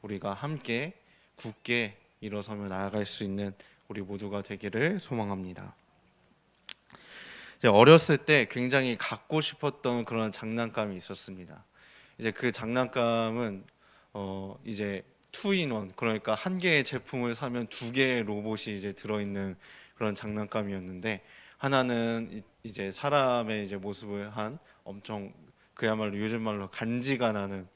우리가 함께 굳게 일어서며 나아갈 수 있는 우리 모두가 되기를 소망합니다. 이제 어렸을 때 굉장히 갖고 싶었던 그런 장난감이 있었습니다. 이제 그 장난감은 이제 투인원, 그러니까 한 개의 제품을 사면 두 개의 로봇이 이제 들어있는 그런 장난감이었는데, 하나는 이제 사람의 이제 모습을 한 엄청, 그야말로 요즘 말로 간지가 나는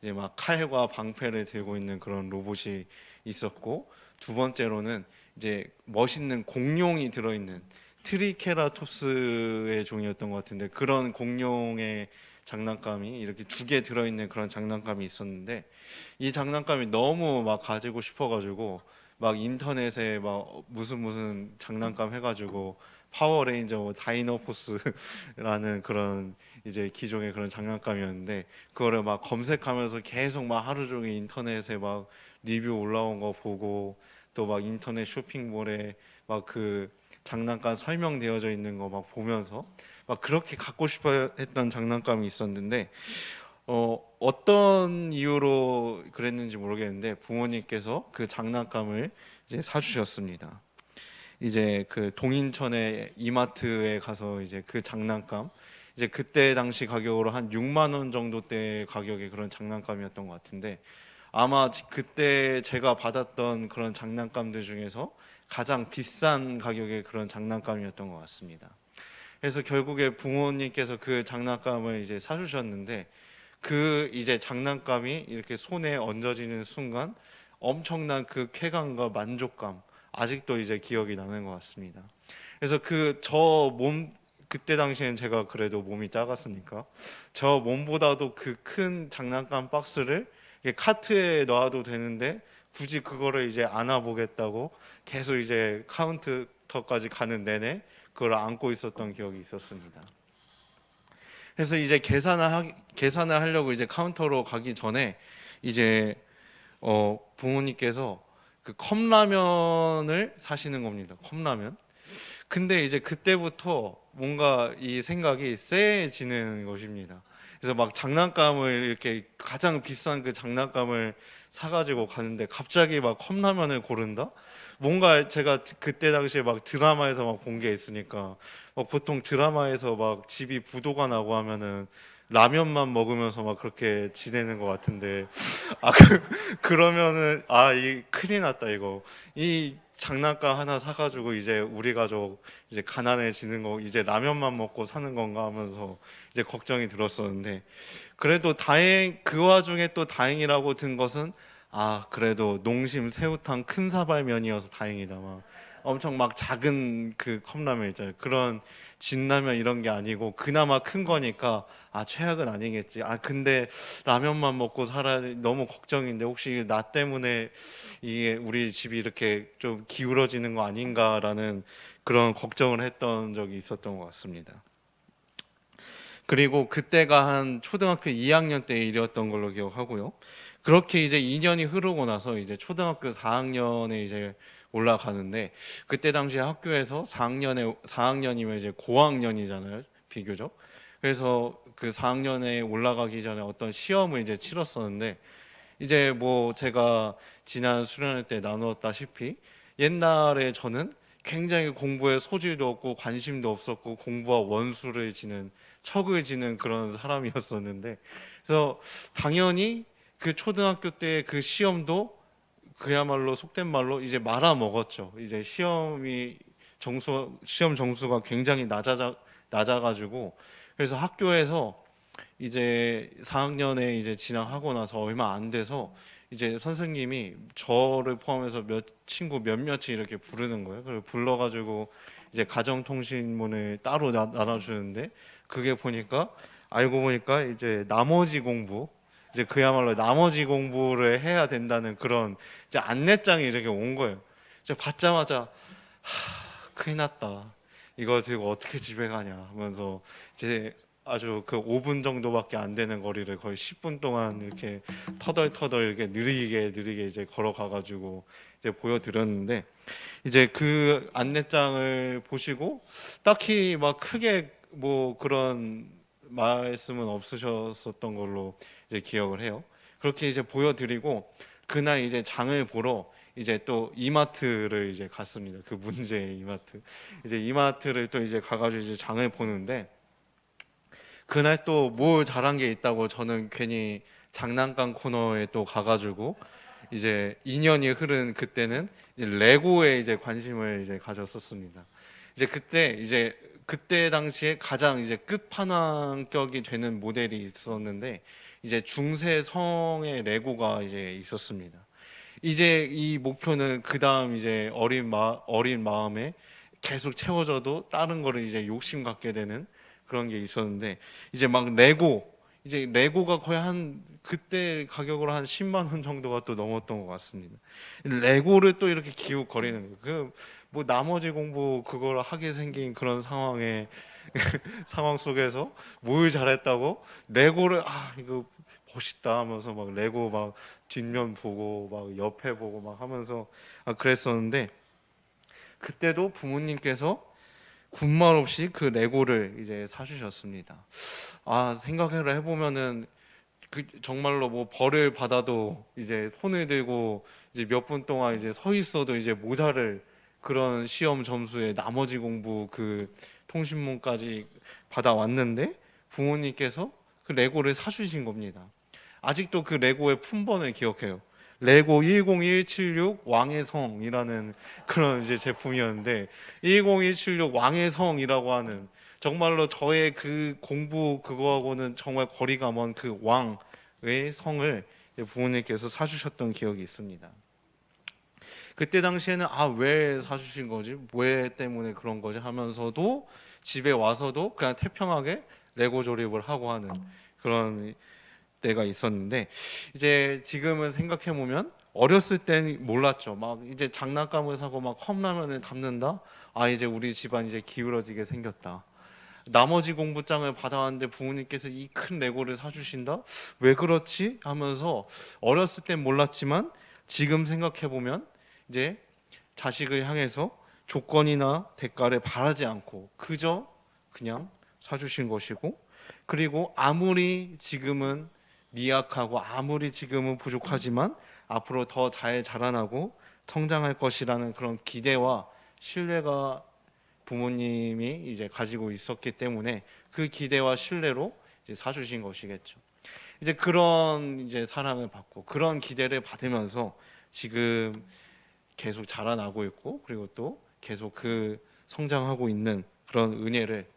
이제 막 칼과 방패를 들고 있는 그런 로봇이 있었고, 두 번째로는 이제 멋있는 공룡이 들어있는 트리케라톱스의 종이었던 것 같은데, 그런 공룡의 장난감이 이렇게 두 개 들어있는 그런 장난감이 있었는데, 이 장난감이 너무 막 가지고 싶어가지고 막 인터넷에 막 무슨 장난감 해가지고 파워레인저 뭐 다이노포스라는 그런 이제 기종의 그런 장난감이었는데, 그거를 막 검색하면서 계속 막 하루 종일 인터넷에 막 리뷰 올라온 거 보고, 또 막 인터넷 쇼핑몰에 막 그 장난감 설명되어져 있는 거 막 보면서 막 그렇게 갖고 싶어 했던 장난감이 있었는데, 어떤 이유로 그랬는지 모르겠는데 부모님께서 그 장난감을 이제 사주셨습니다. 이제 그 동인천의 이마트에 가서 이제 그 장난감, 이제 그때 당시 가격으로 한 6만 원 정도대 가격의 그런 장난감이었던 것 같은데, 아마 그때 제가 받았던 그런 장난감들 중에서 가장 비싼 가격의 그런 장난감이었던 것 같습니다. 그래서 결국에 부모님께서 그 장난감을 이제 사주셨는데, 그 이제 장난감이 이렇게 손에 얹어지는 순간 엄청난 그 쾌감과 만족감, 아직도 이제 기억이 나는 것 같습니다. 그래서 그 저 몸, 그때 당시엔 제가 그래도 몸이 작았으니까 저 몸보다도 그 큰 장난감 박스를 이렇게 카트에 넣어도 되는데, 굳이 그거를 이제 안아보겠다고 계속 이제 카운터까지 가는 내내 그걸 안고 있었던 기억이 있었습니다. 그래서 이제 계산을 하려고 이제 카운터로 가기 전에 이제 부모님께서 그 컵라면을 사시는 겁니다. 컵라면. 근데 이제 그때부터 뭔가 이 생각이 쎄해지는 것입니다. 그래서 막 장난감을 이렇게 가장 비싼 그 장난감을 사가지고 가는데 갑자기 막 컵라면을 고른다? 뭔가 제가 그때 당시에 막 드라마에서 막 본 게 있으니까, 막 보통 드라마에서 막 집이 부도가 나고 하면은 라면만 먹으면서 막 그렇게 지내는 것 같은데, 그러면은 이 큰일 났다 이거. 이 장난감 하나 사가지고 이제 우리 가족 이제 가난해지는 거, 이제 라면만 먹고 사는 건가 하면서 이제 걱정이 들었었는데, 그래도 그 와중에 또 다행이라고 든 것은, 그래도 농심 새우탕 큰 사발면이어서 다행이다. 막 엄청 막 작은 그 컵라면 있잖아요. 그런 진라면 이런 게 아니고 그나마 큰 거니까 최악은 아니겠지. 근데 라면만 먹고 살아야 너무 걱정인데, 혹시 나 때문에 이게 우리 집이 이렇게 좀 기울어지는 거 아닌가라는 그런 걱정을 했던 적이 있었던 것 같습니다. 그리고 그때가 한 초등학교 2학년 때 일이었던 걸로 기억하고요. 그렇게 이제 2년이 흐르고 나서 이제 초등학교 4학년에 이제 올라가는데, 그때 당시에 학교에서 4학년이면 이제 고학년이잖아요, 비교적. 그래서 그 4학년에 올라가기 전에 어떤 시험을 이제 치렀었는데, 이제 뭐 제가 지난 수련회 때 나누었다시피 옛날에 저는 굉장히 공부에 소질도 없고 관심도 없었고 공부와 원수를 지는, 척을 지는 그런 사람이었었는데, 그래서 당연히 그 초등학교 때 그 시험도 그야말로 속된 말로 이제 말아 먹었죠. 이제 시험 점수가 굉장히 낮아가지고, 그래서 학교에서 이제 4학년에 이제 진학하고 나서 얼마 안 돼서 이제 선생님이 저를 포함해서 친구 몇몇이 이렇게 부르는 거예요. 그걸 불러가지고 이제 가정통신문을 따로 나눠주는데, 그게 보니까, 알고 보니까 이제 나머지 공부, 이제 그야말로 나머지 공부를 해야 된다는 그런 이제 안내장이 이렇게 온 거예요. 이제 받자마자 큰일 났다. 이거 들고 어떻게 집에 가냐 하면서 이제 아주 그 5분 정도밖에 안 되는 거리를 거의 10분 동안 이렇게 터덜터덜 이렇게 느리게 이제 걸어가가지고 이제 보여드렸는데, 이제 그 안내장을 보시고 딱히 막 크게 뭐 그런 말씀은 없으셨었던 걸로 이제 기억을 해요. 그렇게 이제 보여드리고 그날 이제 장을 보러 이제 또 이마트를 이제 갔습니다. 그 문제의 이마트. 이제 이마트를 또 이제 가가지고 이제 장을 보는데 그날 또 뭐 잘한 게 있다고 저는 괜히 장난감 코너에 또 가가지고 이제 인연이 흐른 그때는 이제 레고에 이제 관심을 이제 가졌었습니다. 이제 그때 당시에 가장 이제 끝판왕격이 되는 모델이 있었는데 이제 중세성의 레고가 이제 있었습니다. 이제 이 목표는 그 다음 이제 어린 마음에 계속 채워져도 다른 거를 이제 욕심 갖게 되는 그런 게 있었는데 이제 막 이제 레고가 거의 한 그때 가격으로 한 10만 원 정도가 또 넘었던 것 같습니다. 레고를 또 이렇게 기웃거리는 그뭐 나머지 공부 그걸 하게 생긴 그런 상황 속에서 뭘 잘했다고 레고를 이거 멋있다 하면서 막 레고 막 뒷면 보고 막 옆에 보고 막 하면서 그랬었는데 그때도 부모님께서 군말 없이 그 레고를 이제 사주셨습니다. 생각을 해보면은 정말로 뭐 벌을 받아도 이제 손을 들고 이제 몇 분 동안 이제 서 있어도 이제 모자를 그런 시험 점수에 나머지 공부 그 통신문까지 받아왔는데 부모님께서 그 레고를 사주신 겁니다. 아직도 그 레고의 품번을 기억해요. 레고 10176 왕의 성이라는 그런 이제 제품이었는데 10176 왕의 성이라고 하는 정말로 저의 그 공부 그거하고는 정말 거리가 먼 그 왕의 성을 부모님께서 사주셨던 기억이 있습니다. 그때 당시에는 왜 사주신 거지? 왜 때문에 그런 거지? 하면서도 집에 와서도 그냥 태평하게 레고 조립을 하고 하는 그런 때가 있었는데 이제 지금은 생각해 보면 어렸을 땐 몰랐죠. 막 이제 장난감을 사고 막 컵라면을 담는다. 이제 우리 집안 이제 기울어지게 생겼다. 나머지 공부장을 받아왔는데 부모님께서 이 큰 레고를 사주신다? 왜 그렇지? 하면서 어렸을 땐 몰랐지만 지금 생각해 보면 이제 자식을 향해서 조건이나 대가를 바라지 않고 그저 그냥 사주신 것이고 그리고 아무리 지금은 미약하고 아무리 지금은 부족하지만 앞으로 더 잘 자라나고 성장할 것이라는 그런 기대와 신뢰가 부모님이 이제 가지고 있었기 때문에 그 기대와 신뢰로 이제 사주신 것이겠죠. 이제 그런 이제 사랑을 받고 그런 기대를 받으면서 지금 계속 자라나고 있고 그리고 또 계속 그 성장하고 있는 그런 은혜를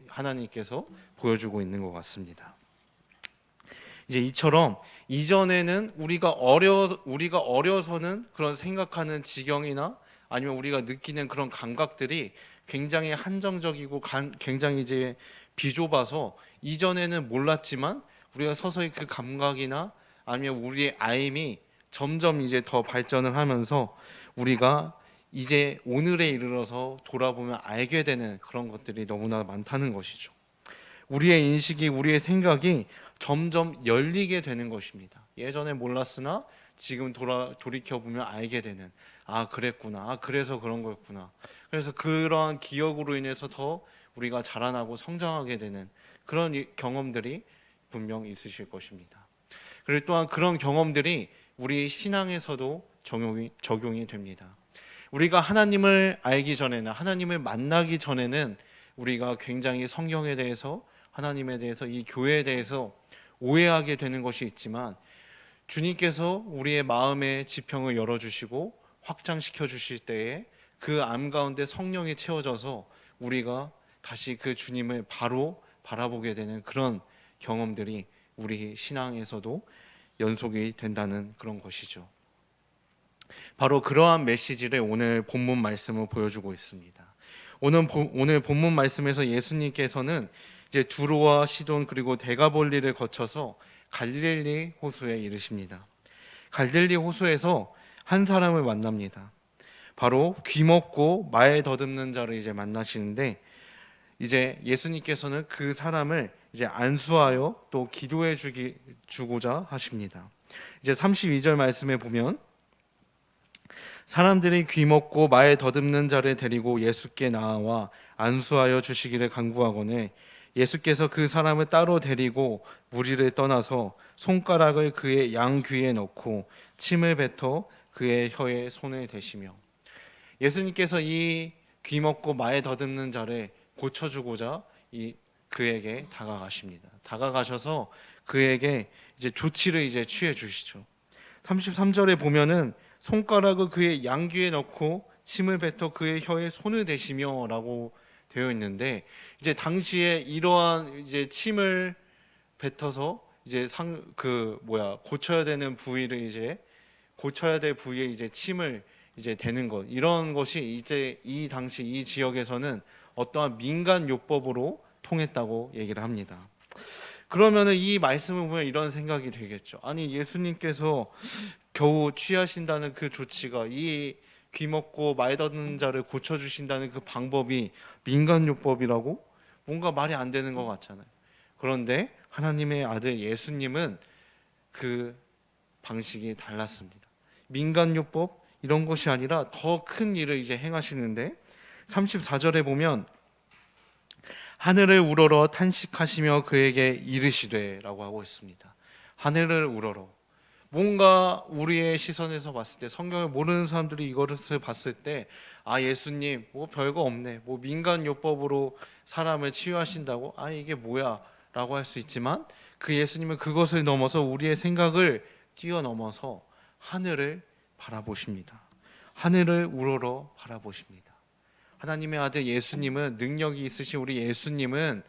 하나님께서 보여주고 있는 것 같습니다. 이제 이처럼 이전에는 우리가 어려서는 그런 생각하는 지경이나 아니면 우리가 느끼는 그런 감각들이 굉장히 한정적이고 굉장히 이제 비좁아서 이전에는 몰랐지만 우리가 서서히 그 감각이나 아니면 우리의 알미 점점 이제 더 발전을 하면서 우리가 이제 오늘에 이르러서 돌아보면 알게 되는 그런 것들이 너무나 많다는 것이죠. 우리의 인식이 우리의 생각이 점점 열리게 되는 것입니다. 예전에 몰랐으나 지금 돌이켜 보면 알게 되는 그랬구나. 그래서 그런 거였구나. 그래서 그러한 기억으로 인해서 더 우리가 자라나고 성장하게 되는 그런 경험들이 분명 있으실 것입니다. 그리고 또한 그런 경험들이 우리 신앙에서도 적용이 됩니다. 우리가 하나님을 알기 전에는 하나님을 만나기 전에는 우리가 굉장히 성경에 대해서 하나님에 대해서 이 교회에 대해서 오해하게 되는 것이 있지만 주님께서 우리의 마음의 지평을 열어주시고 확장시켜 주실 때에 그 암 가운데 성령이 채워져서 우리가 다시 그 주님을 바로 바라보게 되는 그런 경험들이 우리 신앙에서도 연속이 된다는 그런 것이죠. 바로 그러한 메시지를 오늘 본문 말씀을 보여주고 있습니다. 오늘 본문 말씀에서 예수님께서는 이제 두로와 시돈 그리고 데가볼리를 거쳐서 갈릴리 호수에 이르십니다. 갈릴리 호수에서 한 사람을 만납니다. 바로 귀먹고 말 더듬는 자를 이제 만나시는데 이제 예수님께서는 그 사람을 이제 안수하여 또 기도해 주고자 하십니다. 이제 32절 말씀에 보면 사람들이 귀먹고 말 더듬는 자를 데리고 예수께 나와 안수하여 주시기를 간구하거늘 예수께서 그 사람을 따로 데리고 무리를 떠나서 손가락을 그의 양 귀에 넣고 침을 뱉어 그의 혀에 손을 대시며, 예수님께서 이 귀먹고 말 더듬는 자를 고쳐주고자 그에게 다가가십니다. 다가가셔서 그에게 이제 조치를 이제 취해 주시죠. 33절에 보면은 손가락을 그의 양귀에 넣고 침을 뱉어 그의 혀에 손을 대시며라고 되어 있는데, 이제 당시에 이러한 이제 침을 뱉어서 이제 고쳐야 되는 부위를 이제 고쳐야 될 부위에 이제 침을 이제 대는 것, 이런 것이 이제 이 당시 이 지역에서는 어떠한 민간 요법으로 통했다고 얘기를 합니다. 그러면은 이 말씀을 보면 이런 생각이 되겠죠. 아니, 예수님께서 겨우 취하신다는 그 조치가, 이 귀먹고 말 더듬는 자를 고쳐 주신다는 그 방법이 민간 요법이라고? 뭔가 말이 안 되는 것 같잖아요. 그런데 하나님의 아들 예수님은 그 방식이 달랐습니다. 민간요법 이런 것이 아니라 더 큰 일을 이제 행하시는데, 34절에 보면 하늘을 우러러 탄식하시며 그에게 이르시되라고 하고 있습니다. 하늘을 우러러, 뭔가 우리의 시선에서 봤을 때, 성경을 모르는 사람들이 이것을 봤을 때, 아, 예수님 뭐 별거 없네, 뭐 민간요법으로 사람을 치유하신다고, 아, 이게 뭐야 라고 할 수 있지만, 그 예수님은 그것을 넘어서 우리의 생각을 뛰어넘어서 하늘을 바라보십니다. 하늘을 우러러 바라보십니다. 하나님의 아들 예수님은, 능력이 있으신 우리 예수님은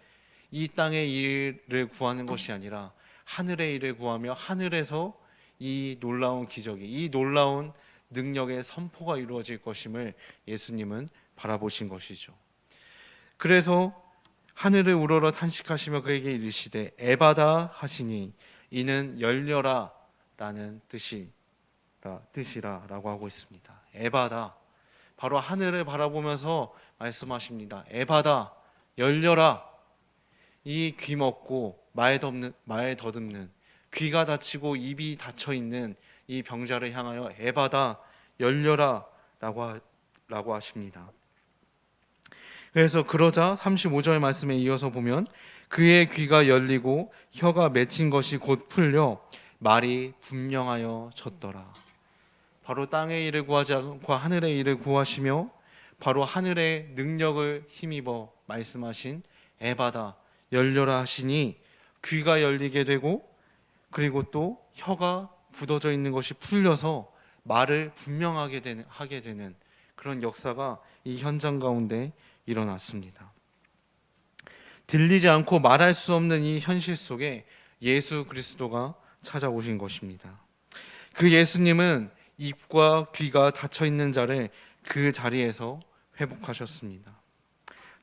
이 땅의 일을 구하는 것이 아니라 하늘의 일을 구하며 하늘에서 이 놀라운 기적이, 이 놀라운 능력의 선포가 이루어질 것임을 예수님은 바라보신 것이죠. 그래서 하늘을 우러러 탄식하시며 그에게 이르시되 에바다 하시니, 이는 열려라 라는 뜻이라라고 하고 있습니다. 에바다, 바로 하늘을 바라보면서 말씀하십니다. 에바다, 열려라. 이 귀먹고 말 더듬는, 귀가 닫히고 입이 닫혀 있는 이 병자를 향하여 에바다, 열려라 라고 하십니다. 그래서 그러자 35절 말씀에 이어서 보면 그의 귀가 열리고 혀가 맺힌 것이 곧 풀려 말이 분명하여 졌더라. 바로 땅의 일을 구하지 않고 하늘의 일을 구하시며, 바로 하늘의 능력을 힘입어 말씀하신 에바다, 열려라 하시니 귀가 열리게 되고, 그리고 또 혀가 굳어져 있는 것이 풀려서 말을 분명하게 하게 되는 그런 역사가 이 현장 가운데 일어났습니다. 들리지 않고 말할 수 없는 이 현실 속에 예수 그리스도가 찾아오신 것입니다. 그 예수님은 입과 귀가 닫혀 있는 자를 그 자리에서 회복하셨습니다.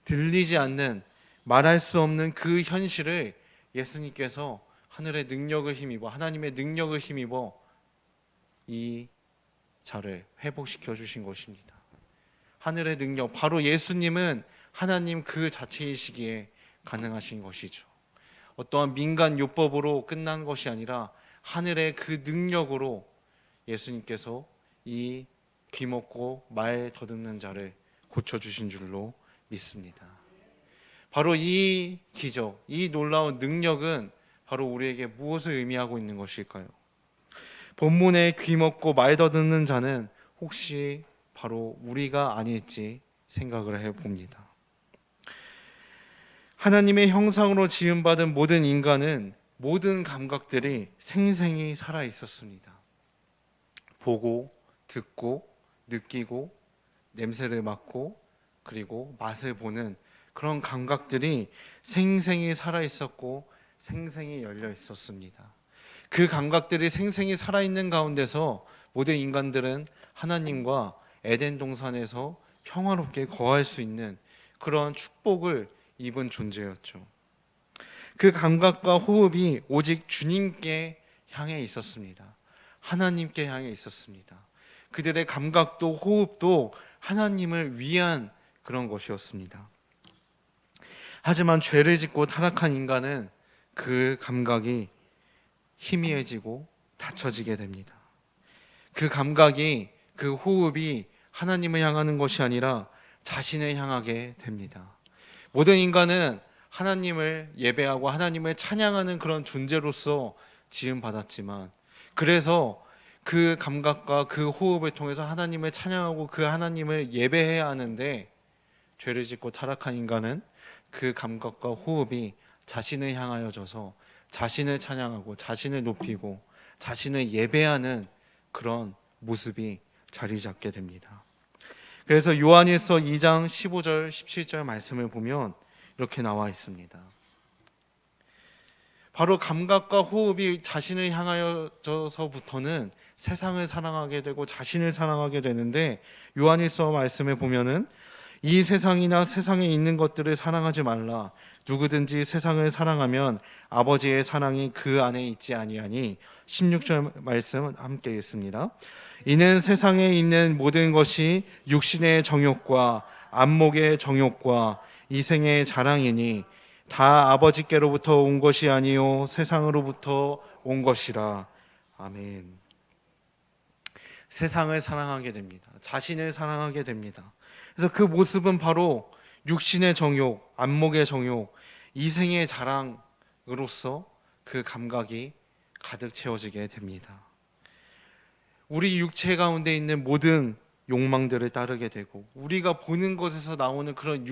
들리지 않는, 말할 수 없는 그 현실을 예수님께서 하늘의 능력을 힘입어, 하나님의 능력을 힘입어 이 자를 회복시켜 주신 것입니다. 하늘의 능력, 바로 예수님은 하나님 그 자체이시기에 가능하신 것이죠. 어떠한 민간 요법으로 끝난 것이 아니라 하늘의 그 능력으로 예수님께서 이 귀먹고 말 더듬는 자를 고쳐주신 줄로 믿습니다. 바로 이 기적, 이 놀라운 능력은 바로 우리에게 무엇을 의미하고 있는 것일까요? 본문에 귀먹고 말 더듬는 자는 혹시 바로 우리가 아닐지 생각을 해봅니다. 하나님의 형상으로 지음받은 모든 인간은 모든 감각들이 생생히 살아 있었습니다. 보고, 듣고, 느끼고, 냄새를 맡고, 그리고 맛을 보는 그런 감각들이 생생히 살아 있었고 생생히 열려 있었습니다. 그 감각들이 생생히 살아 있는 가운데서 모든 인간들은 하나님과 에덴 동산에서 평화롭게 거할 수 있는 그런 축복을 입은 존재였죠. 그 감각과 호흡이 오직 주님께 향해 있었습니다. 하나님께 향해 있었습니다. 그들의 감각도 호흡도 하나님을 위한 그런 것이었습니다. 하지만 죄를 짓고 타락한 인간은 그 감각이 희미해지고 닫혀지게 됩니다. 그 감각이, 그 호흡이 하나님을 향하는 것이 아니라 자신을 향하게 됩니다. 모든 인간은 하나님을 예배하고 하나님을 찬양하는 그런 존재로서 지음받았지만, 그래서 그 감각과 그 호흡을 통해서 하나님을 찬양하고 그 하나님을 예배해야 하는데, 죄를 짓고 타락한 인간은 그 감각과 호흡이 자신을 향하여져서 자신을 찬양하고 자신을 높이고 자신을 예배하는 그런 모습이 자리 잡게 됩니다. 그래서 요한일서 2장 15절 17절 말씀을 보면 이렇게 나와 있습니다. 바로 감각과 호흡이 자신을 향하여져서부터는 세상을 사랑하게 되고 자신을 사랑하게 되는데, 요한일서 말씀에 보면은 이 세상이나 세상에 있는 것들을 사랑하지 말라. 누구든지 세상을 사랑하면 아버지의 사랑이 그 안에 있지 아니하니. 16절 말씀 함께 읽습니다. 이는 세상에 있는 모든 것이 육신의 정욕과 안목의 정욕과 이생의 자랑이니 다 아버지께로부터 온 것이 아니요 세상으로부터 온 것이라. 아멘. 세상을 사랑하게 됩니다. 자신을 사랑하게 됩니다. 그래서 그 모습은 바로 육신의 정욕, 안목의 정욕, 이생의 자랑으로서 그 감각이 가득 채워지게 됩니다. 우리 육체 가운데 있는 모든 욕망들을 따르게 되고, 우리가 보는 것에서 나오는 그런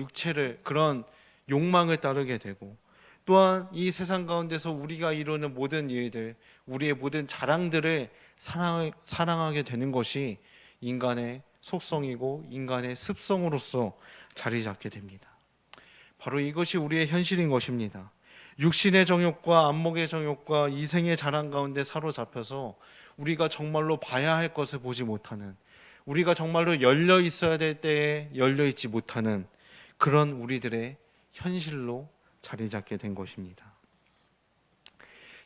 그런 욕망을 따르게 되고, 또한 이 세상 가운데서 우리가 이루는 모든 일들, 우리의 모든 자랑들을 사랑하게 되는 것이 인간의 속성이고 인간의 습성으로서 자리 잡게 됩니다. 바로 이것이 우리의 현실인 것입니다. 육신의 정욕과 안목의 정욕과 이생의 자랑 가운데 사로잡혀서 우리가 정말로 봐야 할 것을 보지 못하는, 우리가 정말로 열려 있어야 될 때에 열려 있지 못하는 그런 우리들의 현실로 자리 잡게 된 것입니다.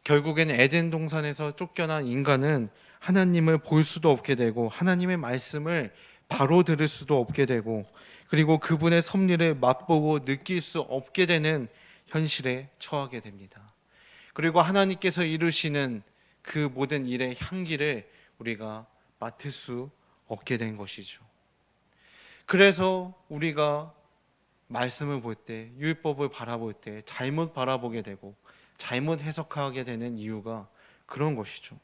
결국엔 에덴 동산에서 쫓겨난 인간은 하나님을 볼 수도 없게 되고 하나님의 말씀을 바로 들을 수도 없게 되고, 그리고 그분의 섭리를 맛보고 느낄 수 없게 되는 현실에 처하게 됩니다. 그리고 하나님께서 이루시는 그 모든 일의 향기를 우리가 맡을 수 없게 된 것이죠. 그래서 우리가 말씀을 볼 때, 율법을 바라볼 때 잘못 바라보게 되고 잘못 해석하게 되는 이유가 그런 것이죠.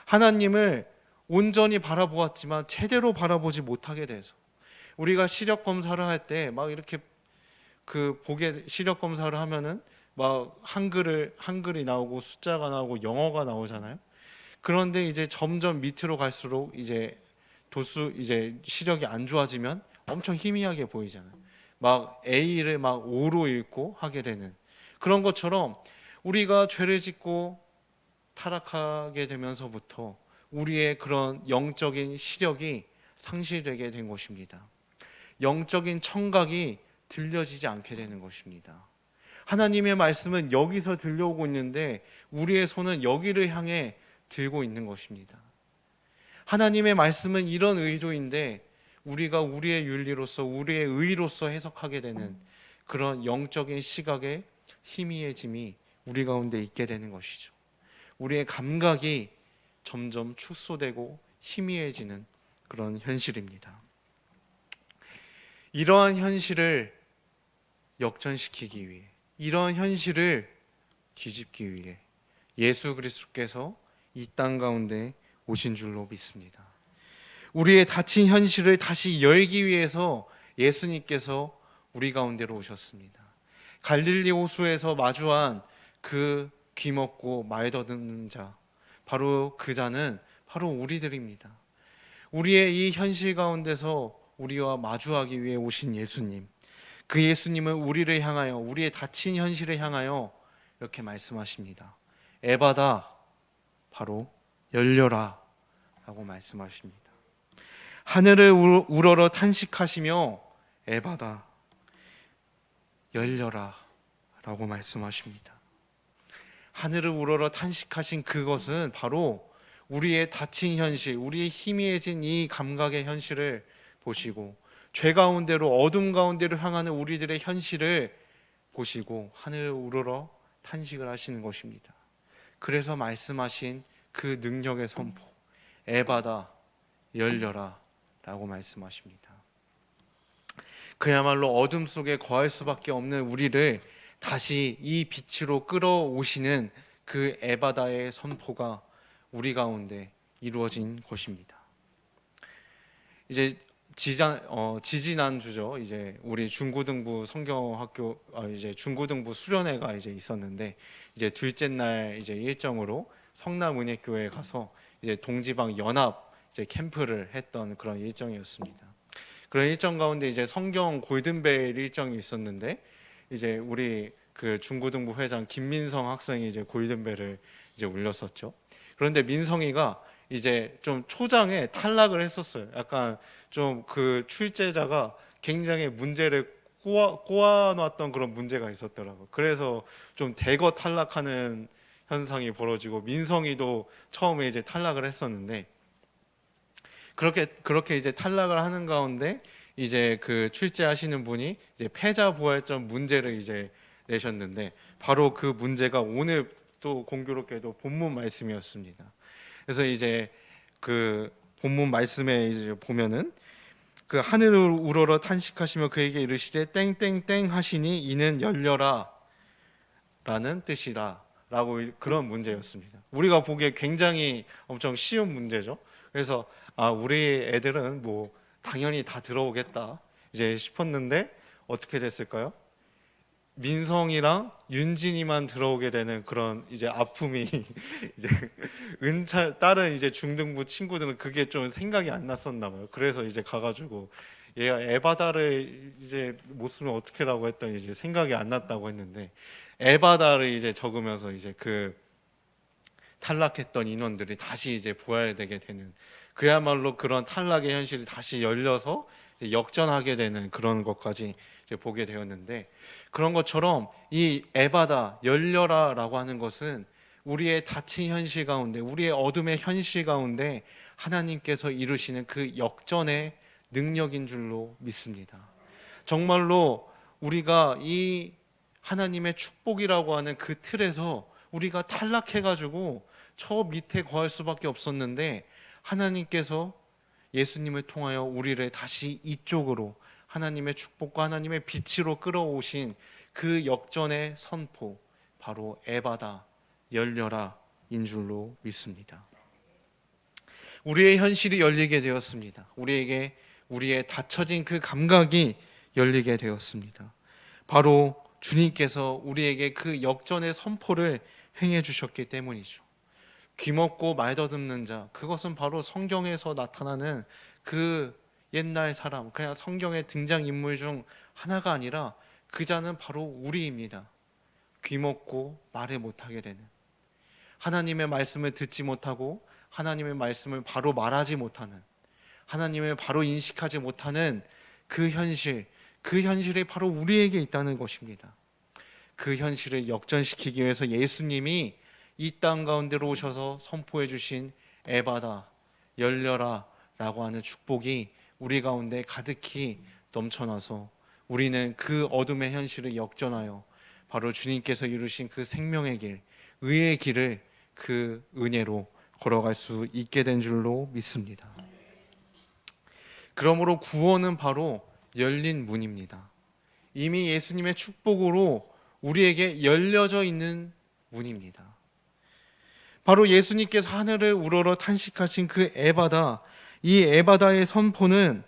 하나님을 온전히 바라보았지만 제대로 바라보지 못하게 돼서, 우리가 시력 검사를 할 때 막 이렇게 시력 검사를 하면은 막 한글이 나오고 숫자가 나오고 영어가 나오잖아요. 그런데 이제 점점 밑으로 갈수록 이제 시력이 안 좋아지면 엄청 희미하게 보이잖아요. 막 A를 막 O로 읽고 하게 되는 그런 것처럼, 우리가 죄를 짓고 타락하게 되면서부터 우리의 그런 영적인 시력이 상실되게 된 것입니다. 영적인 청각이 들려지지 않게 되는 것입니다. 하나님의 말씀은 여기서 들려오고 있는데 우리의 손은 여기를 향해 들고 있는 것입니다. 하나님의 말씀은 이런 의도인데 우리가 우리의 윤리로서 우리의 의로서 해석하게 되는 그런 영적인 시각의 희미해짐이 우리 가운데 있게 되는 것이죠. 우리의 감각이 점점 축소되고 희미해지는 그런 현실입니다. 이러한 현실을 역전시키기 위해, 이러한 현실을 뒤집기 위해 예수 그리스도께서 이 땅 가운데 오신 줄로 믿습니다. 우리의 닫힌 현실을 다시 열기 위해서 예수님께서 우리 가운데로 오셨습니다. 갈릴리 호수에서 마주한 그 귀먹고 말 더듬는 자, 바로 그 자는 바로 우리들입니다. 우리의 이 현실 가운데서 우리와 마주하기 위해 오신 예수님, 그 예수님은 우리를 향하여, 우리의 닫힌 현실을 향하여 이렇게 말씀하십니다. 에바다, 바로 열려라 라고 말씀하십니다. 하늘을 우러러 탄식하시며 에바다, 열려라 라고 말씀하십니다. 하늘을 우러러 탄식하신 그것은 바로 우리의 닫힌 현실, 우리의 희미해진 이 감각의 현실을 보시고 죄 가운데로, 어둠 가운데로 향하는 우리들의 현실을 보시고 하늘을 우러러 탄식을 하시는 것입니다. 그래서 말씀하신 그 능력의 선포, 에바다, 열려라 라고 말씀하십니다. 그야말로 어둠 속에 거할 수밖에 없는 우리를 다시 이 빛으로 끌어오시는 그 에바다의 선포가 우리 가운데 이루어진 것입니다. 이제 지지난주죠. 이제 우리 중고등부 성경학교 이제 중고등부 수련회가 이제 있었는데, 이제 둘째 날 이제 일정으로 성남은혜교회에 가서 이제 동지방 연합 이제 캠프를 했던 그런 일정이었습니다. 그런 일정 가운데 이제 성경 골든벨 일정이 있었는데, 이제 우리 그 중고등부 회장 김민성 학생이 이제 골든벨을 이제 울렸었죠. 그런데 민성이가 이제 좀 초장에 탈락을 했었어요. 약간 좀 그 출제자가 굉장히 문제를 꼬아놨던 그런 문제가 있었더라고요. 그래서 좀 대거 탈락하는 현상이 벌어지고, 민성이도 처음에 이제 탈락을 했었는데, 그렇게 이제 탈락을 하는 가운데 이제 그 출제하시는 분이 이제 패자부활전 문제를 이제 내셨는데, 바로 그 문제가 오늘 또 공교롭게도 본문 말씀이었습니다. 그래서 이제 그 본문 말씀에 이제 보면은, 그 하늘을 우러러 탄식하시며 그에게 이르시되 땡땡땡 하시니 이는 열려라 라는 뜻이라 라고, 그런 문제였습니다. 우리가 보기에 굉장히 엄청 쉬운 문제죠. 그래서 우리 애들은 뭐 당연히 다 들어오겠다 이제 싶었는데, 어떻게 됐을까요? 민성이랑 윤진이만 들어오게 되는 그런 이제 아픔이 이제 다른 이제 중등부 친구들은 그게 좀 생각이 안 났었나 봐요. 그래서 이제 가가지고 얘가 에바다를 이제 못 쓰면 어떻게라고 했더니 이제 생각이 안 났다고 했는데, 에바다를 이제 적으면서 이제 그 탈락했던 인원들이 다시 이제 부활되게 되는, 그야말로 그런 탈락의 현실이 다시 열려서 역전하게 되는 그런 것까지 이제 보게 되었는데, 그런 것처럼 이 에바다 열려라라고 하는 것은 우리의 닫힌 현실 가운데, 우리의 어둠의 현실 가운데 하나님께서 이루시는 그 역전의 능력인 줄로 믿습니다. 정말로 우리가 이 하나님의 축복이라고 하는 그 틀에서 우리가 탈락해가지고 저 밑에 거할 수밖에 없었는데, 하나님께서 예수님을 통하여 우리를 다시 이쪽으로 하나님의 축복과 하나님의 빛으로 끌어오신 그 역전의 선포, 바로 에바다 열려라 인 줄로 믿습니다. 우리의 현실이 열리게 되었습니다. 우리에게 우리의 닫혀진 그 감각이 열리게 되었습니다. 바로 주님께서 우리에게 그 역전의 선포를 행해 주셨기 때문이죠. 귀먹고 말 더듬는 자, 그것은 바로 성경에서 나타나는 그 옛날 사람, 그냥 성경의 등장인물 중 하나가 아니라 그 자는 바로 우리입니다. 귀먹고 말을 못하게 되는, 하나님의 말씀을 듣지 못하고 하나님의 말씀을 바로 말하지 못하는, 하나님을 바로 인식하지 못하는 그 현실, 그 현실이 바로 우리에게 있다는 것입니다. 그 현실을 역전시키기 위해서 예수님이 이 땅 가운데로 오셔서 선포해 주신 에바다 열려라 라고 하는 축복이 우리 가운데 가득히 넘쳐나서, 우리는 그 어둠의 현실을 역전하여 바로 주님께서 이루신 그 생명의 길, 의의 길을 그 은혜로 걸어갈 수 있게 된 줄로 믿습니다. 그러므로 구원은 바로 열린 문입니다. 이미 예수님의 축복으로 우리에게 열려져 있는 문입니다. 바로 예수님께서 하늘을 우러러 탄식하신 그 에바다, 이 에바다의 선포는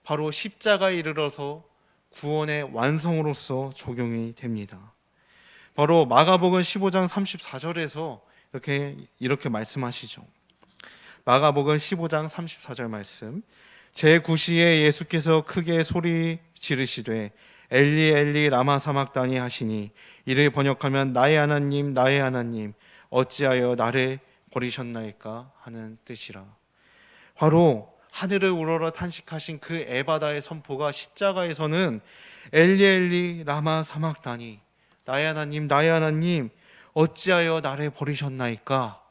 바로 십자가에 이르러서 구원의 완성으로서 적용이 됩니다. 바로 마가복음 15장 34절에서 이렇게 말씀하시죠. 마가복음 15장 34절 말씀. 제9시에 예수께서 크게 소리 지르시되 엘리 엘리 라마 사막다니 하시니, 이를 번역하면 나의 하나님 나의 하나님 어찌하여 나를 버리셨나이까 하는 뜻이라. 바로 하늘을 우러러 탄식하신 그 에바다의 선포가 십자가에서는 엘리 엘리 라마 사막다니, 나의 하나님 나의 하나님 어찌하여 나를 버리셨나이까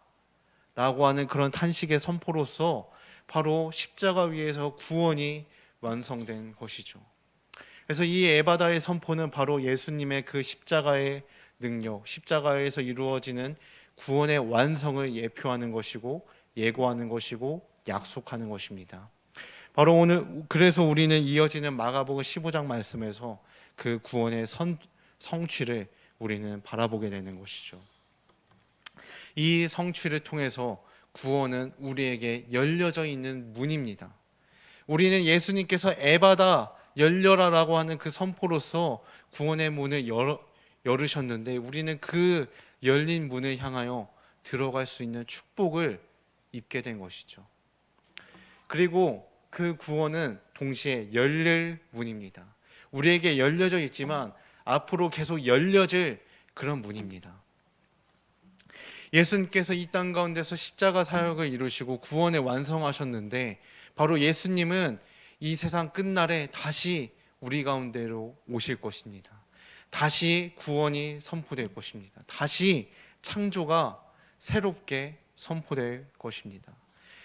라고 하는 그런 탄식의 선포로서 바로 십자가 위에서 구원이 완성된 것이죠. 그래서 이 에바다의 선포는 바로 예수님의 그 십자가의 능력, 십자가에서 이루어지는 구원의 완성을 예표하는 것이고 예고하는 것이고 약속하는 것입니다. 바로 오늘 그래서 우리는 이어지는 마가복음 15장 말씀에서 그 구원의 성취를 우리는 바라보게 되는 것이죠. 이 성취를 통해서 구원은 우리에게 열려져 있는 문입니다. 우리는 예수님께서 에바다 열려라라고 하는 그 선포로서 구원의 문을 열으셨는데 우리는 그 열린 문을 향하여 들어갈 수 있는 축복을 입게 된 것이죠. 그리고 그 구원은 동시에 열릴 문입니다. 우리에게 열려져 있지만 앞으로 계속 열려질 그런 문입니다. 예수님께서 이 땅 가운데서 십자가 사역을 이루시고 구원을 완성하셨는데 바로 예수님은 이 세상 끝날에 다시 우리 가운데로 오실 것입니다. 다시 구원이 선포될 것입니다. 다시 창조가 새롭게 선포될 것입니다.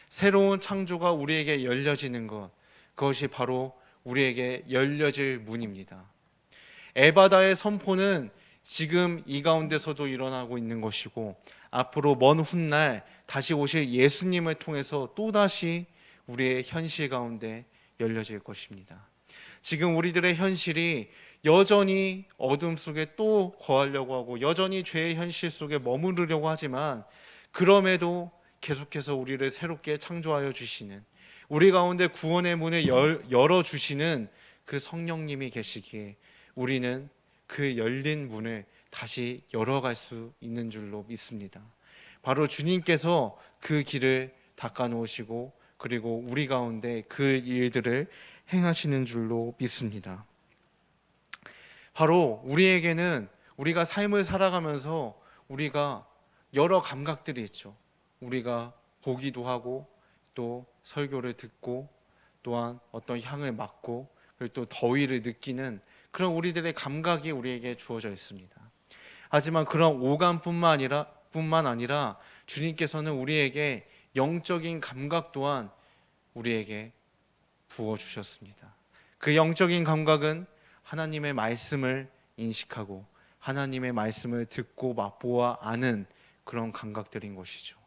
새로운 창조가 우리에게 열려지는 것, 그것이 바로 우리에게 열려질 문입니다. 에바다의 선포는 지금 이 가운데서도 일어나고 있는 것이고 앞으로 먼 훗날 다시 오실 예수님을 통해서 또다시 우리의 현실 가운데 열려질 것입니다. 지금 우리들의 현실이 여전히 어둠 속에 또 거하려고 하고 여전히 죄의 현실 속에 머무르려고 하지만 그럼에도 계속해서 우리를 새롭게 창조하여 주시는 우리 가운데 구원의 문을 열어주시는 그 성령님이 계시기에 우리는 그 열린 문을 다시 열어갈 수 있는 줄로 믿습니다. 바로 주님께서 그 길을 닦아 놓으시고 그리고 우리 가운데 그 일들을 행하시는 줄로 믿습니다. 바로 우리에게는 우리가 삶을 살아가면서 우리가 여러 감각들이 있죠. 우리가 보기도 하고 또 설교를 듣고 또한 어떤 향을 맡고 그리고 또 더위를 느끼는 그런 우리들의 감각이 우리에게 주어져 있습니다. 하지만 그런 오감뿐만 아니라 주님께서는 우리에게 영적인 감각 또한 우리에게 부어 주셨습니다. 그 영적인 감각은 하나님의 말씀을 인식하고 하나님의 말씀을 듣고 맛보아 아는 그런 감각들인 것이죠.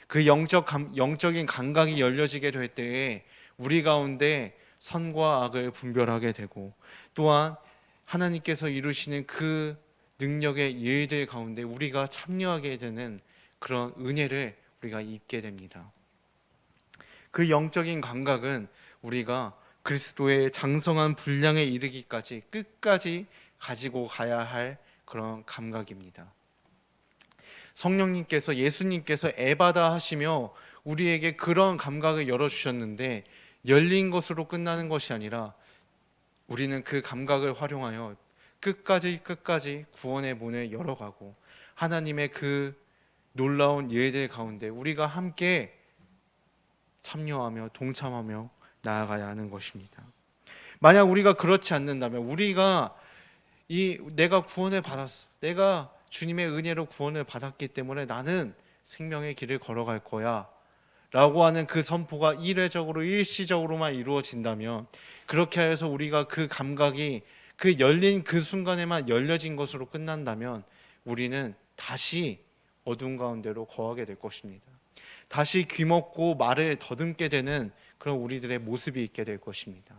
그 영적인 감각이 열려지게 될 때에 우리 가운데 선과 악을 분별하게 되고 또한 하나님께서 이루시는 그 능력의 일들 가운데 우리가 참여하게 되는 그런 은혜를 우리가 입게 됩니다. 그 영적인 감각은 우리가 그리스도의 장성한 분량에 이르기까지 끝까지 가지고 가야 할 그런 감각입니다. 성령님께서 예수님께서 에바다 하시며 우리에게 그런 감각을 열어주셨는데 열린 것으로 끝나는 것이 아니라 우리는 그 감각을 활용하여 끝까지 구원의 문을 열어가고 하나님의 그 놀라운 예들 가운데 우리가 함께 참여하며 동참하며 나아가야 하는 것입니다. 만약 우리가 그렇지 않는다면 우리가 내가 구원을 받았어. 내가 주님의 은혜로 구원을 받았기 때문에 나는 생명의 길을 걸어갈 거야 라고 하는 그 선포가 일회적으로 일시적으로만 이루어진다면 그렇게 해서 우리가 그 감각이 그 열린 그 순간에만 열려진 것으로 끝난다면 우리는 다시 어두운 가운데로 거하게 될 것입니다. 다시 귀먹고 말을 더듬게 되는 그런 우리들의 모습이 있게 될 것입니다.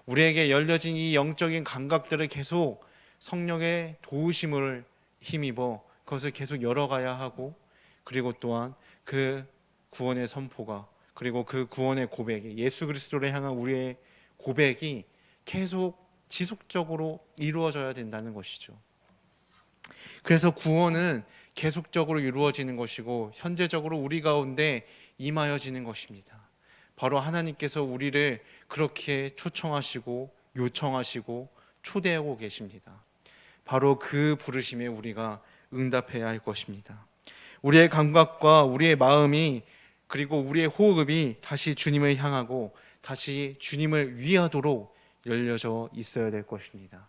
우리에게 열려진 이 영적인 감각들을 계속 성령의 도우심을 힘입어 그것을 계속 열어가야 하고 그리고 또한 그 구원의 선포가 그리고 그 구원의 고백이 예수 그리스도를 향한 우리의 고백이 계속 지속적으로 이루어져야 된다는 것이죠. 그래서 구원은 계속적으로 이루어지는 것이고 현재적으로 우리 가운데 임하여지는 것입니다. 바로 하나님께서 우리를 그렇게 초청하시고 요청하시고 초대하고 계십니다. 바로 그 부르심에 우리가 응답해야 할 것입니다. 우리의 감각과 우리의 마음이 그리고 우리의 호흡이 다시 주님을 향하고 다시 주님을 위하도록 열려져 있어야 될 것입니다.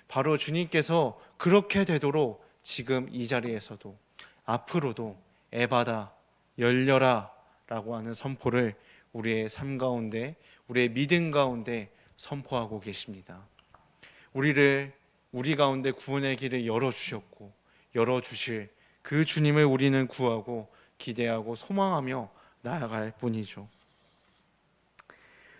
바로 주님께서 그렇게 되도록 지금 이 자리에서도 앞으로도 에바다 열려라 라고 하는 선포를 우리의 삶 가운데 우리의 믿음 가운데 선포하고 계십니다. 우리 가운데 구원의 길을 열어주셨고 열어주실 그 주님을 우리는 구하고 기대하고 소망하며 나아갈 뿐이죠.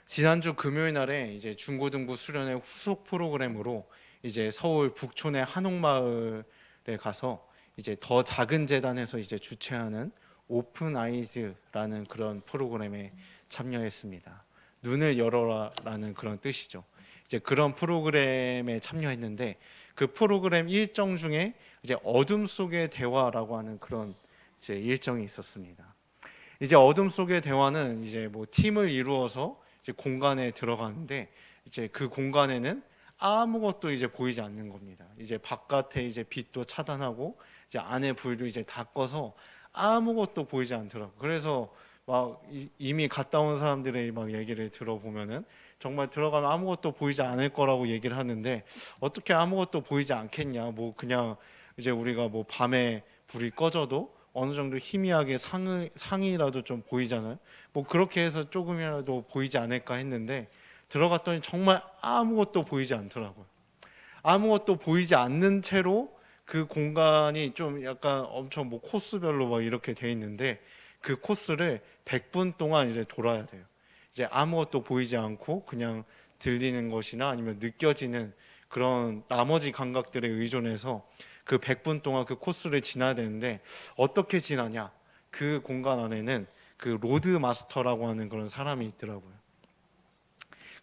지난주 금요일 날에 이제 중고등부 수련회 후속 프로그램으로 이제 서울 북촌의 한옥마을에 가서 이제 더 작은 재단에서 이제 주최하는 오픈 아이즈라는 그런 프로그램에 참여했습니다. 눈을 열어라라는 그런 뜻이죠. 이제 그런 프로그램에 참여했는데 그 프로그램 일정 중에 이제 어둠 속의 대화라고 하는 그런 이제 일정이 있었습니다. 이제 어둠 속의 대화는 이제 뭐 팀을 이루어서 이제 공간에 들어가는데 이제 그 공간에는 아무것도 이제 보이지 않는 겁니다. 이제 바깥에 이제 빛도 차단하고 이제 안에 불도 이제 다 꺼서 아무것도 보이지 않더라고. 그래서 막 이미 갔다 온 사람들의 막 얘기를 들어보면은 정말 들어가면 아무것도 보이지 않을 거라고 얘기를 하는데 어떻게 아무것도 보이지 않겠냐? 뭐 그냥 이제 우리가 뭐 밤에 불이 꺼져도 어느 정도 희미하게 상이라도 좀 보이잖아요. 뭐 그렇게 해서 조금이라도 보이지 않을까 했는데 들어갔더니 정말 아무것도 보이지 않더라고요. 아무것도 보이지 않는 채로 그 공간이 좀 약간 엄청 뭐 코스별로 막 이렇게 돼 있는데 그 코스를 100분 동안 이제 돌아야 돼요. 이제 아무것도 보이지 않고 그냥 들리는 것이나 아니면 느껴지는 그런 나머지 감각들에 의존해서 그 100분 동안 그 코스를 지나야 되는데 어떻게 지나냐? 그 공간 안에는 그 로드 마스터라고 하는 그런 사람이 있더라고요.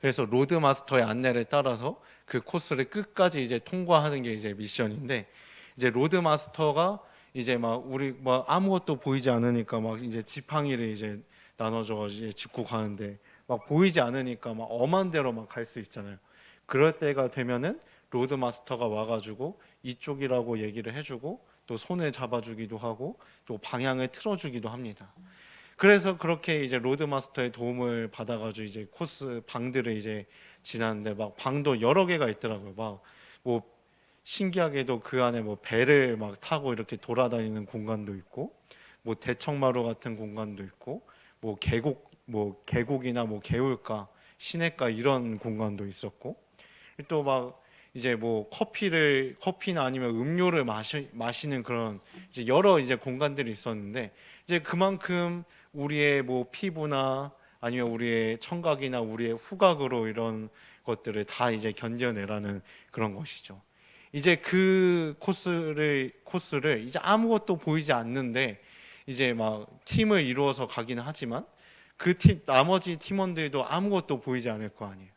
그래서 로드 마스터의 안내를 따라서 그 코스를 끝까지 이제 통과하는 게 이제 미션인데 이제 로드 마스터가 이제 막 우리 막 아무것도 보이지 않으니까 막 이제 지팡이를 이제 나눠줘가지고 짚고 가는데 막 보이지 않으니까 막 엄한 데로 막 갈 수 있잖아요. 그럴 때가 되면은 로드 마스터가 와가지고 이쪽이라고 얘기를 해주고 또 손을 잡아주기도 하고 또 방향을 틀어주기도 합니다. 그래서 그렇게 이제 로드마스터의 도움을 받아가지고 이제 코스 방들을 이제 지났는데 막 방도 여러 개가 있더라고요. 막 뭐 신기하게도 그 안에 뭐 배를 막 타고 이렇게 돌아다니는 공간도 있고, 뭐 대청마루 같은 공간도 있고, 뭐 계곡이나 뭐 개울가, 시냇가 이런 공간도 있었고, 또 막 이제 뭐 커피나 아니면 음료를 마시는 그런 이제 여러 이제 공간들이 있었는데 이제 그만큼 우리의 뭐 피부나 아니면 우리의 청각이나 우리의 후각으로 이런 것들을 다 이제 견뎌내라는 그런 것이죠. 이제 그 코스를 이제 아무것도 보이지 않는데 이제 막 팀을 이루어서 가기는 하지만 그 팀 나머지 팀원들도 아무것도 보이지 않을 거 아니에요.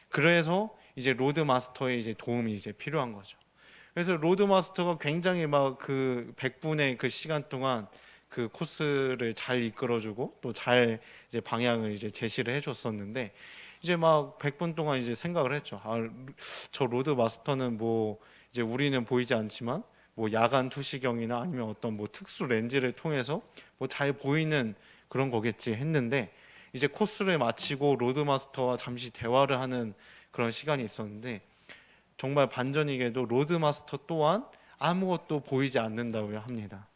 그래서 이제 로드 마스터의 이제 도움이 이제 필요한 거죠. 그래서 로드 마스터가 굉장히 막 그 100분의 그 시간 동안 그 코스를 잘 이끌어주고 또 잘 이제 방향을 이제 제시를 해줬었는데 이제 막 100분 동안 이제 생각을 했죠. 저 로드 마스터는 뭐 이제 우리는 보이지 않지만 뭐 야간 투시경이나 아니면 어떤 뭐 특수 렌즈를 통해서 뭐 잘 보이는 그런 거겠지 했는데 이제 코스를 마치고 로드 마스터와 잠시 대화를 하는 그런 시간이 있었는데 정말 반전이게도 로드 마스터 또한 아무것도 보이지 않는다고 합니다.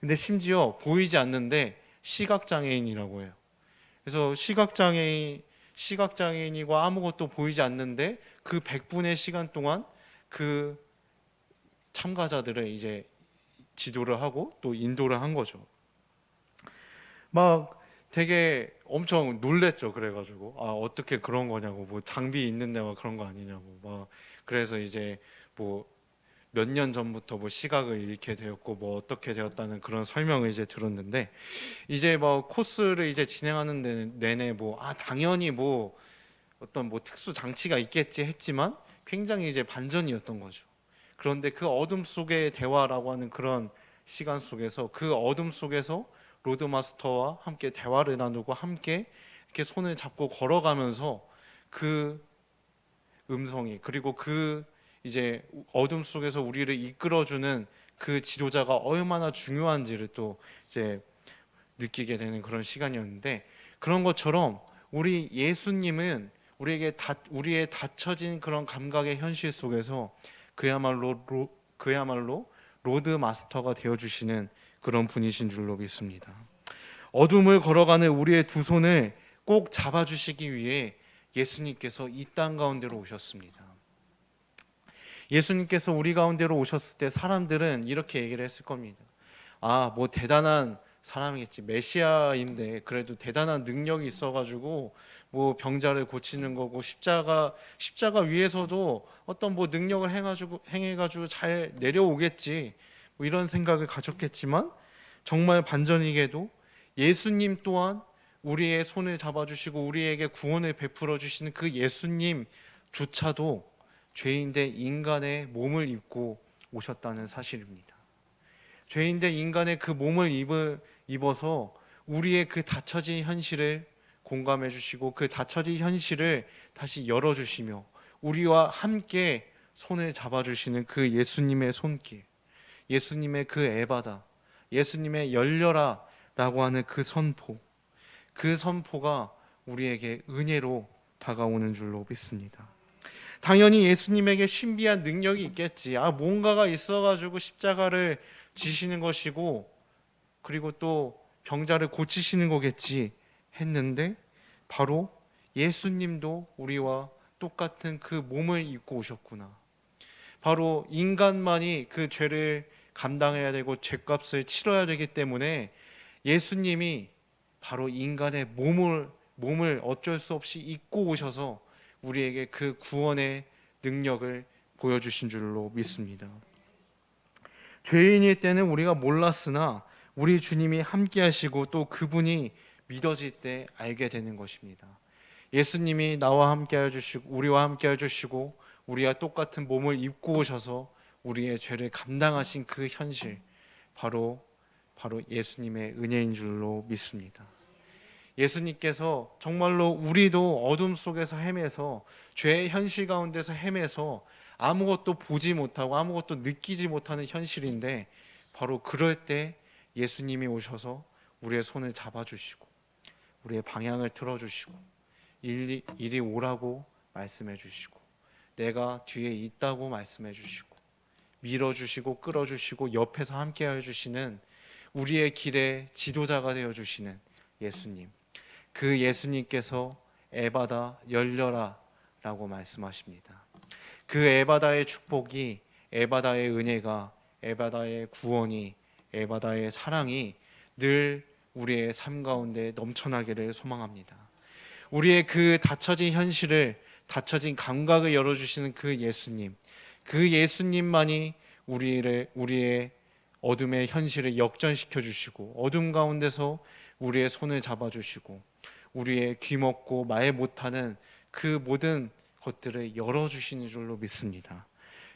근데 심지어 보이지 않는데 시각장애인이라고 해요. 그래서 시각장애인이고 아무것도 보이지 않는데 그 100분의 시간 동안 그 참가자들을 이제 지도를 하고 또 인도를 한 거죠. 막 되게 엄청 놀랬죠. 그래가지고 어떻게 그런 거냐고 뭐 장비 있는 데가 그런 거 아니냐고 막 그래서 이제 뭐 몇 년 전부터 뭐 시각을 잃게 되었고 뭐 어떻게 되었다는 그런 설명을 이제 들었는데 이제 뭐 코스를 이제 진행하는 내내 뭐 당연히 뭐 어떤 뭐 특수 장치가 있겠지 했지만 굉장히 이제 반전이었던 거죠. 그런데 그 어둠 속의 대화라고 하는 그런 시간 속에서 그 어둠 속에서 로드마스터와 함께 대화를 나누고 함께 이렇게 손을 잡고 걸어가면서 그 음성이 그리고 그 이제 어둠 속에서 우리를 이끌어주는 그 지도자가 얼마나 중요한지를 또 이제 느끼게 되는 그런 시간이었는데 그런 것처럼 우리 예수님은 우리의 닫혀진 그런 감각의 현실 속에서 그야말로 로드 마스터가 되어 주시는 그런 분이신 줄로 믿습니다. 어둠을 걸어가는 우리의 두 손을 꼭 잡아 주시기 위해 예수님께서 이 땅 가운데로 오셨습니다. 예수님께서 우리 가운데로 오셨을 때 사람들은 이렇게 얘기를 했을 겁니다. 뭐 대단한 사람이겠지. 메시아인데 그래도 대단한 능력이 있어가지고 뭐 병자를 고치는 거고 십자가 위에서도 어떤 뭐 능력을 행해가지고 잘 내려오겠지. 뭐 이런 생각을 가졌겠지만 정말 반전이게도 예수님 또한 우리의 손을 잡아주시고 우리에게 구원을 베풀어 주시는 그 예수님조차도 죄인된 인간의 몸을 입고 오셨다는 사실입니다. 죄인된 인간의 그 몸을 입어서 우리의 그 닫혀진 현실을 공감해 주시고 그 닫혀진 현실을 다시 열어주시며 우리와 함께 손을 잡아주시는 그 예수님의 손길, 예수님의 그 에바다, 예수님의 열려라 라고 하는 그 선포, 그 선포가 우리에게 은혜로 다가오는 줄로 믿습니다. 당연히 예수님에게 신비한 능력이 있겠지. 뭔가가 있어가지고 십자가를 지시는 것이고 그리고 또 병자를 고치시는 거겠지 했는데 바로 예수님도 우리와 똑같은 그 몸을 입고 오셨구나. 바로 인간만이 그 죄를 감당해야 되고 죄값을 치러야 되기 때문에 예수님이 바로 인간의 몸을 어쩔 수 없이 입고 오셔서 우리에게 그 구원의 능력을 보여주신 줄로 믿습니다. 죄인일 때는 우리가 몰랐으나 우리 주님이 함께 하시고 또 그분이 믿어질 때 알게 되는 것입니다. 예수님이 나와 함께 해주시고 우리와 함께 해주시고 우리와 똑같은 몸을 입고 오셔서 우리의 죄를 감당하신 그 현실, 바로 예수님의 은혜인 줄로 믿습니다. 예수님께서 정말로 우리도 어둠 속에서 헤매서 죄의 현실 가운데서 헤매서 아무것도 보지 못하고 아무것도 느끼지 못하는 현실인데 바로 그럴 때 예수님이 오셔서 우리의 손을 잡아주시고 우리의 방향을 틀어주시고 이리 오라고 말씀해 주시고 내가 뒤에 있다고 말씀해 주시고 밀어주시고 끌어주시고 옆에서 함께 해주시는 우리의 길의 지도자가 되어주시는 예수님, 그 예수님께서 에바다 열려라 라고 말씀하십니다. 그 에바다의 축복이, 에바다의 은혜가, 에바다의 구원이, 에바다의 사랑이 늘 우리의 삶 가운데 넘쳐나기를 소망합니다. 우리의 그 닫혀진 현실을, 닫혀진 감각을 열어주시는 그 예수님, 그 예수님만이 우리의 어둠의 현실을 역전시켜 주시고 어둠 가운데서 우리의 손을 잡아주시고 우리의 귀먹고 말 못하는 그 모든 것들을 열어주시는 줄로 믿습니다.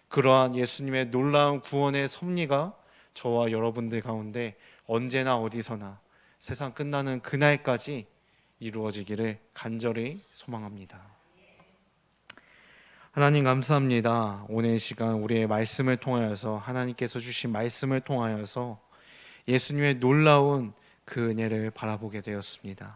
그러한 예수님의 놀라운 구원의 섭리가 저와 여러분들 가운데 언제나 어디서나 세상 끝나는 그날까지 이루어지기를 간절히 소망합니다. 하나님 감사합니다. 오늘 시간 우리의 말씀을 통하여서 하나님께서 주신 말씀을 통하여서 예수님의 놀라운 그 은혜를 바라보게 되었습니다.